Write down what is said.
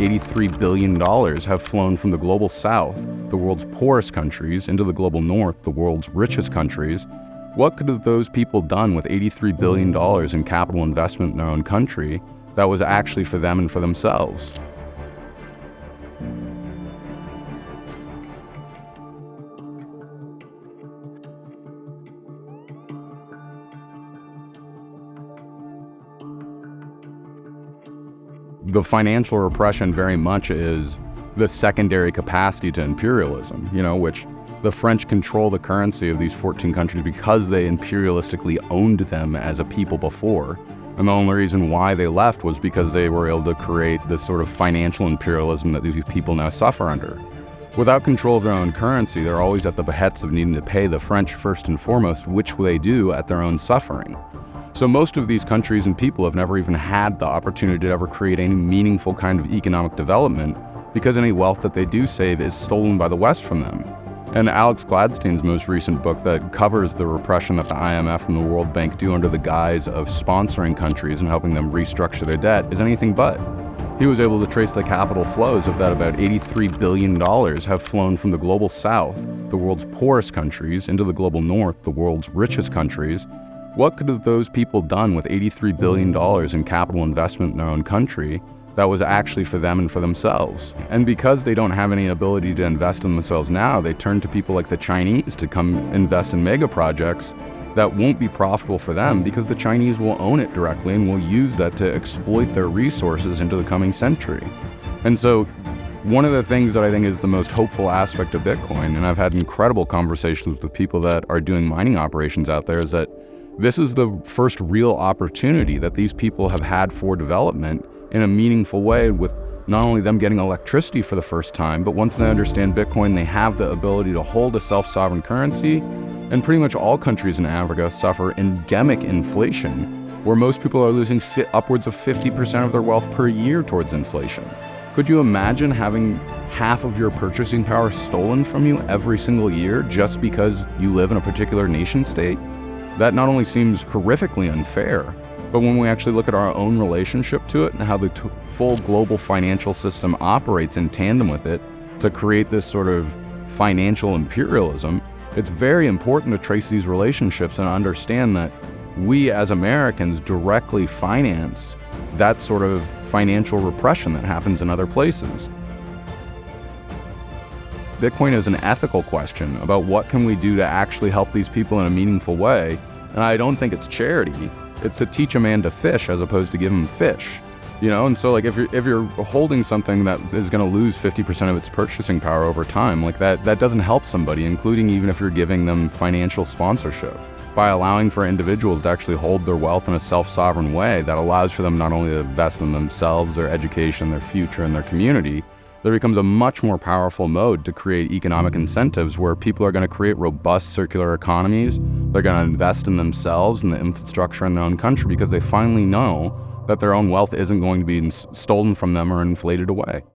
$83 billion have flown from the global south, the world's poorest countries, into the global north, the world's richest countries, what could have those people done with $83 billion in capital investment in their own country that was actually for them and for themselves? The financial repression very much is the secondary capacity to imperialism, which the French control the currency of these 14 countries because they imperialistically owned them as a people before. And the only reason why they left was because they were able to create this sort of financial imperialism that these people now suffer under. Without control of their own currency, they're always at the behests of needing to pay the French first and foremost, which they do at their own suffering. So most of these countries and people have never even had the opportunity to ever create any meaningful kind of economic development because any wealth that they do save is stolen by the West from them. And Alex Gladstein's most recent book that covers the repression that the IMF and the World Bank do under the guise of sponsoring countries and helping them restructure their debt is anything but. He was able to trace the capital flows of that about $83 billion have flown from the global south, the world's poorest countries, into the global north, the world's richest countries. What could have those people done with $83 billion in capital investment in their own country that was actually for them and for themselves? And because they don't have any ability to invest in themselves now, they turn to people like the Chinese to come invest in mega projects that won't be profitable for them because the Chinese will own it directly and will use that to exploit their resources into the coming century. And so one of the things that I think is the most hopeful aspect of Bitcoin, and I've had incredible conversations with people that are doing mining operations out there, is that this is the first real opportunity that these people have had for development in a meaningful way, with not only them getting electricity for the first time, but once they understand Bitcoin, they have the ability to hold a self-sovereign currency. And pretty much all countries in Africa suffer endemic inflation, where most people are losing upwards of 50% of their wealth per year towards inflation. Could you imagine having half of your purchasing power stolen from you every single year just because you live in a particular nation state? That not only seems horrifically unfair, but when we actually look at our own relationship to it and how the full global financial system operates in tandem with it to create this sort of financial imperialism, it's very important to trace these relationships and understand that we as Americans directly finance that sort of financial repression that happens in other places. Bitcoin is an ethical question about what can we do to actually help these people in a meaningful way. And I don't think it's charity. It's to teach a man to fish as opposed to give him fish. And so like if you're holding something that is going to lose 50% of its purchasing power over time, like that doesn't help somebody, including even if you're giving them financial sponsorship. By allowing for individuals to actually hold their wealth in a self-sovereign way that allows for them not only to invest in themselves, their education, their future, and their community, there becomes a much more powerful mode to create economic incentives where people are going to create robust circular economies. They're going to invest in themselves and the infrastructure in their own country because they finally know that their own wealth isn't going to be stolen from them or inflated away.